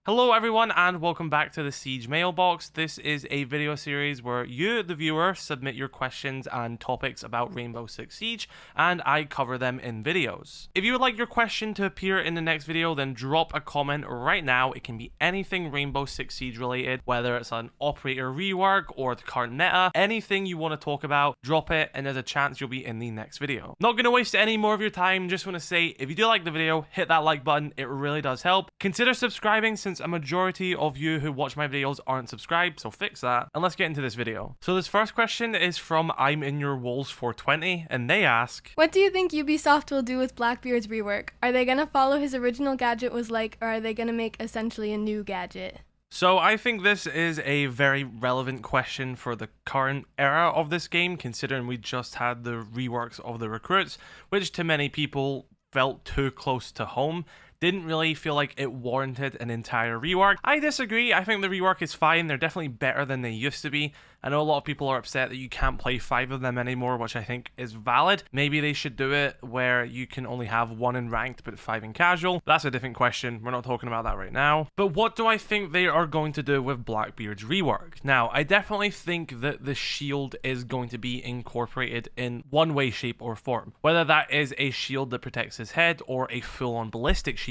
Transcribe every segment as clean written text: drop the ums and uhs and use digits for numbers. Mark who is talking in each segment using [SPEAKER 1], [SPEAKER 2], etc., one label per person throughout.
[SPEAKER 1] Hello everyone and welcome back to the Siege Mailbox. This is a video series where you, the viewer, submit your questions and topics about Rainbow Six Siege and I cover them in videos. If you would like your question to appear in the next video, then drop a comment right now. It can be anything Rainbow Six Siege related, whether it's an operator rework or the current meta, anything you want to talk about, drop it and there's a chance you'll be in the next video. Not going to waste any more of your time, just want to say if you do like the video, hit that like button, it really does help. Consider subscribing since a majority of you who watch my videos aren't subscribed, so fix that. And let's get into this video. So this first question is from I'm in your walls 420 and they ask,
[SPEAKER 2] what do you think Ubisoft will do with Blackbeard's rework? Are they gonna follow his original gadget was like, or are they gonna make essentially a new gadget?
[SPEAKER 1] So I think this is a very relevant question for the current era of this game, considering we just had the reworks of the recruits, which to many people felt too close to home. Didn't really feel like it warranted an entire rework. I disagree. I think the rework is fine. They're definitely better than they used to be. I know a lot of people are upset that you can't play 5 of them anymore, which I think is valid. Maybe they should do it where you can only have 1 in ranked but 5 in casual. That's a different question. We're not talking about that right now. But what do I think they are going to do with Blackbeard's rework? Now, I definitely think that the shield is going to be incorporated in one way, shape, or form. Whether that is a shield that protects his head or a full-on ballistic shield,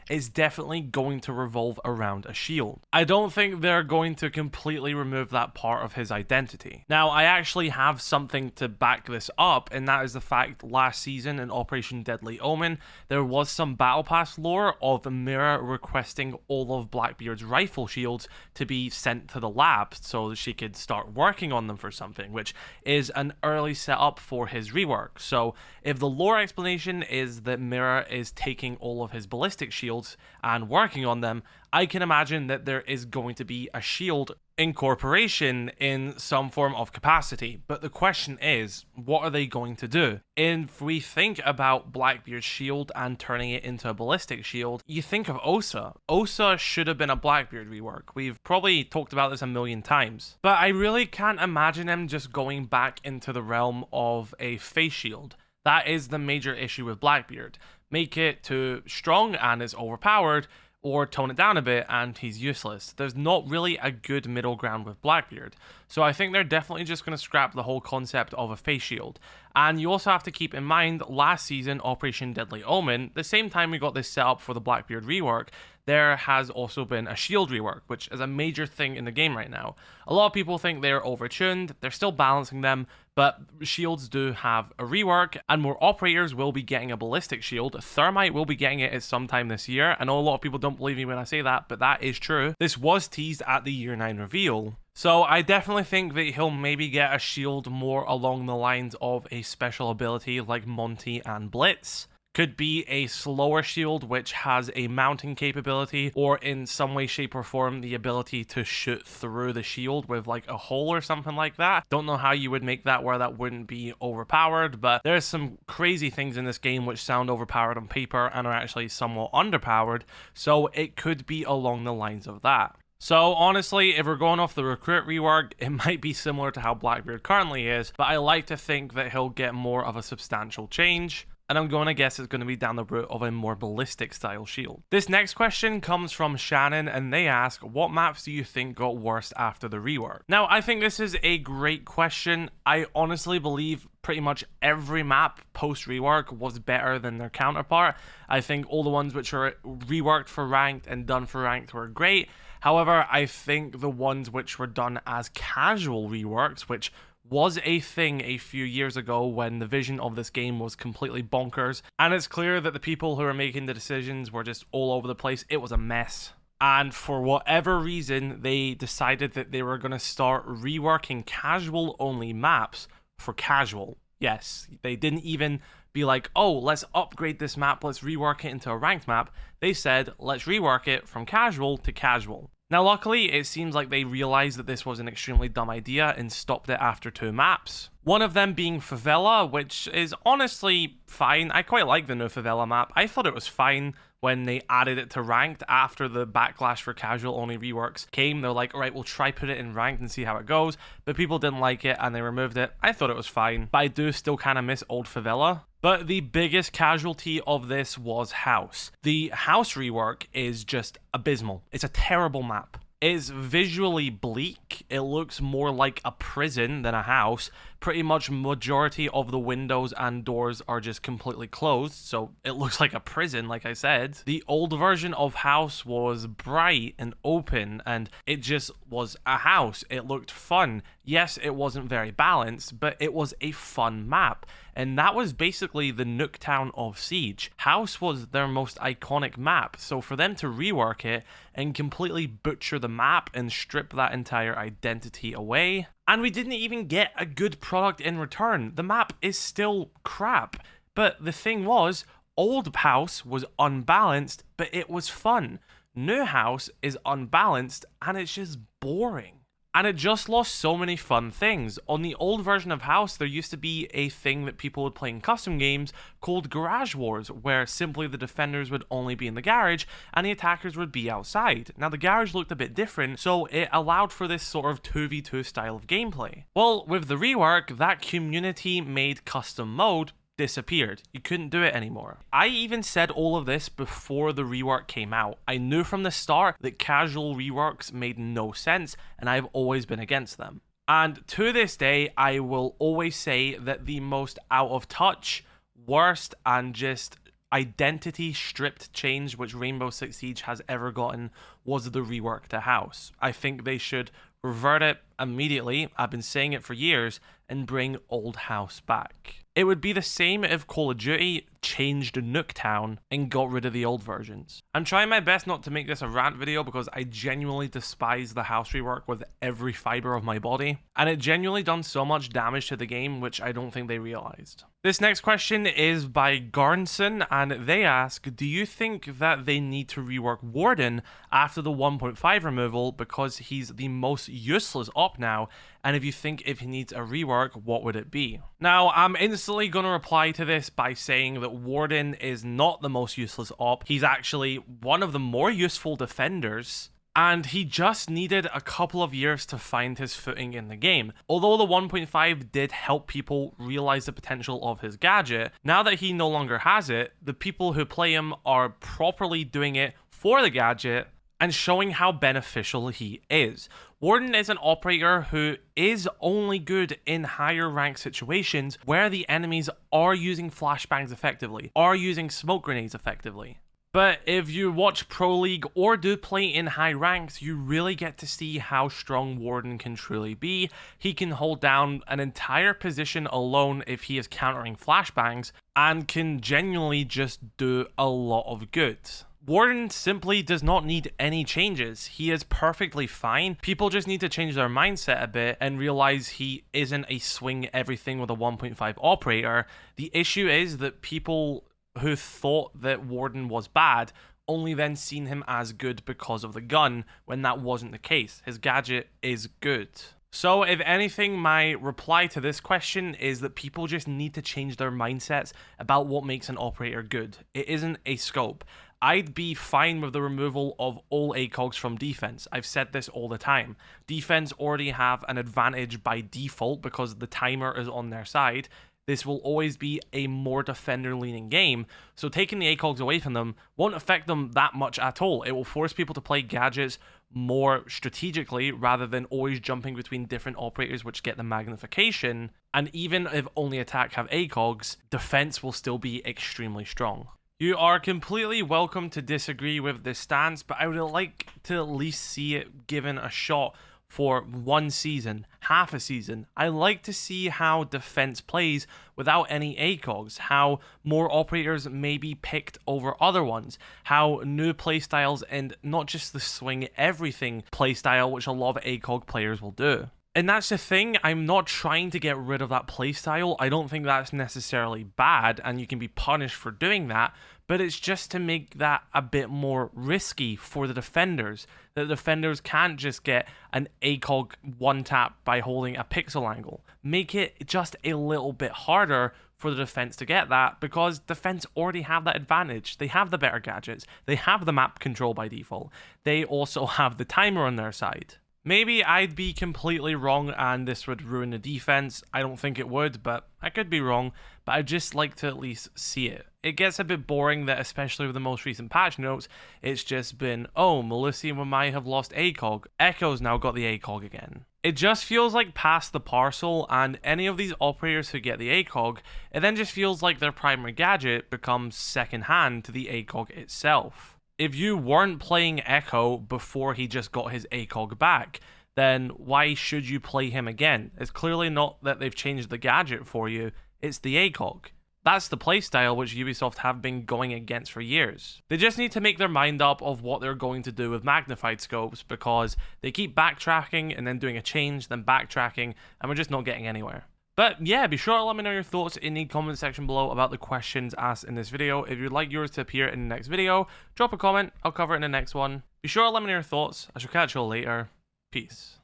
[SPEAKER 1] is definitely going to revolve around a shield. I don't think they're going to completely remove that part of his identity. Now, I actually have something to back this up, and that is the fact last season in Operation Deadly Omen, there was some battle pass lore of Mira requesting all of Blackbeard's rifle shields to be sent to the lab so that she could start working on them for something, which is an early setup for his rework. So if the lore explanation is that Mira is taking all of his ballistic shields and working on them, I can imagine that there is going to be a shield incorporation in some form of capacity. But the question is, what are they going to do? If we think about Blackbeard's shield and turning it into a ballistic shield, you think of Osa. Osa should have been a Blackbeard rework. We've probably talked about this a million times. But I really can't imagine him just going back into the realm of a face shield. That is the major issue with Blackbeard. Make it too strong and it's overpowered, or tone it down a bit and he's useless. There's not really a good middle ground with Blackbeard. So I think they're definitely just going to scrap the whole concept of a face shield. And you also have to keep in mind, last season, Operation Deadly Omen, the same time we got this set up for the Blackbeard rework, there has also been a shield rework, which is a major thing in the game right now. A lot of people think they're overtuned, they're still balancing them, but shields do have a rework, and more operators will be getting a ballistic shield. Thermite will be getting it at some time this year. I know a lot of people don't believe me when I say that, but that is true. This was teased at the Year 9 reveal. So I definitely think that he'll maybe get a shield more along the lines of a special ability like Monty and Blitz. Could be a slower shield which has a mounting capability, or in some way, shape, or form the ability to shoot through the shield with like a hole or something like that. Don't know how you would make that where that wouldn't be overpowered, but there's some crazy things in this game which sound overpowered on paper and are actually somewhat underpowered, so it could be along the lines of that. So honestly, if we're going off the recruit rework, it might be similar to how Blackbeard currently is, but I like to think that he'll get more of a substantial change. And I'm going to guess it's going to be down the route of a more ballistic style shield. This next question comes from Shannon and they ask, what maps do you think got worse after the rework? Now, I think this is a great question. I honestly believe pretty much every map post-rework was better than their counterpart. I think all the ones which are reworked for ranked and done for ranked were great. However, I think the ones which were done as casual reworks, which was a thing a few years ago when the vision of this game was completely bonkers, and it's clear that the people who are making the decisions were just all over the place. It was a mess. And for whatever reason, they decided that they were going to start reworking casual only maps for casual. Yes, they didn't even be like, oh, let's upgrade this map, let's rework it into a ranked map. They said, let's rework it from casual to casual. Now, luckily, it seems like they realized that this was an extremely dumb idea and stopped it after 2 maps. One of them being Favela, which is honestly fine. I quite like the new Favela map. I thought it was fine when they added it to ranked after the backlash for casual only reworks came. They're like, all right, we'll try put it in ranked and see how it goes. But people didn't like it and they removed it. I thought it was fine, but I do still kind of miss old Favela. But the biggest casualty of this was House. The House rework is just abysmal. It's a terrible map. It's visually bleak. It looks more like a prison than a house. Pretty much majority of the windows and doors are just completely closed, so it looks like a prison, like I said. The old version of House was bright and open, and it just was a house. It looked fun. Yes, it wasn't very balanced, but it was a fun map. And that was basically the Nooktown of Siege. House was their most iconic map, so for them to rework it and completely butcher the map and strip that entire identity away, and we didn't even get a good product in return. The map is still crap. But the thing was, old House was unbalanced, but it was fun. New House is unbalanced, and it's just boring. And it just lost so many fun things. On the old version of House, there used to be a thing that people would play in custom games called Garage Wars, where simply the defenders would only be in the garage and the attackers would be outside. Now, the garage looked a bit different, so it allowed for this sort of 2v2 style of gameplay. Well, with the rework, that community-made custom mode disappeared. You couldn't do it anymore. I even said all of this before the rework came out. I knew from the start that casual reworks made no sense, and I've always been against them. And to this day, I will always say that the most out of touch, worst, and just identity stripped change which Rainbow Six Siege has ever gotten was the rework to House. I think they should revert it immediately, I've been saying it for years, and bring old House back. It would be the same if Call of Duty changed Nooktown and got rid of the old versions. I'm trying my best not to make this a rant video because I genuinely despise the House rework with every fiber of my body, and it genuinely done so much damage to the game which I don't think they realized. This next question is by Garnson, and they ask, do you think that they need to rework Warden after the 1.5 removal because he's the most useless op now, and if you think if he needs a rework, what would it be? Now, I'm instantly going to reply to this by saying that Warden is not the most useless op. He's actually one of the more useful defenders, and he just needed a couple of years to find his footing in the game. Although the 1.5 did help people realize the potential of his gadget, now that he no longer has it, the people who play him are properly doing it for the gadget and showing how beneficial he is. Warden is an operator who is only good in higher rank situations where the enemies are using flashbangs effectively, are using smoke grenades effectively. But if you watch Pro League or do play in high ranks, you really get to see how strong Warden can truly be. He can hold down an entire position alone if he is countering flashbangs and can genuinely just do a lot of good. Warden simply does not need any changes. He is perfectly fine. People just need to change their mindset a bit and realize he isn't a swing everything with a 1.5 operator. The issue is that people who thought that Warden was bad only then seen him as good because of the gun, when that wasn't the case. His gadget is good. So if anything, my reply to this question is that people just need to change their mindsets about what makes an operator good. It isn't a scope. I'd be fine with the removal of all ACOGs from defense. I've said this all the time. Defense already have an advantage by default because the timer is on their side. This will always be a more defender-leaning game, so taking the ACOGs away from them won't affect them that much at all. It will force people to play gadgets more strategically rather than always jumping between different operators which get the magnification, and even if only attack have ACOGs, defense will still be extremely strong. You are completely welcome to disagree with this stance, but I would like to at least see it given a shot for one season, half a season. I like to see how defense plays without any ACOGs, how more operators may be picked over other ones, how new playstyles and not just the swing everything playstyle which a lot of ACOG players will do. And that's the thing, I'm not trying to get rid of that playstyle. I don't think that's necessarily bad and you can be punished for doing that, but it's just to make that a bit more risky for the defenders. The defenders can't just get an ACOG one tap by holding a pixel angle. Make it just a little bit harder for the defense to get that, because defense already have that advantage. They have the better gadgets. They have the map control by default. They also have the timer on their side. Maybe I'd be completely wrong and this would ruin the defense. I don't think it would, but I could be wrong. but I'd just like to at least see it. It gets a bit boring that, especially with the most recent patch notes, it's just been, oh, Melissa and Wamai have lost ACOG. Echo's now got the ACOG again. It just feels like past the parcel, and any of these operators who get the ACOG, it then just feels like their primary gadget becomes second hand to the ACOG itself. If you weren't playing Echo before he just got his ACOG back, then why should you play him again? It's clearly not that they've changed the gadget for you, it's the ACOG. That's the playstyle which Ubisoft have been going against for years. They just need to make their mind up of what they're going to do with magnified scopes, because they keep backtracking and then doing a change, then backtracking, and we're just not getting anywhere. But yeah, be sure to let me know your thoughts in the comment section below about the questions asked in this video. If you'd like yours to appear in the next video, drop a comment, I'll cover it in the next one. Be sure to let me know your thoughts. I shall catch you all later. Peace.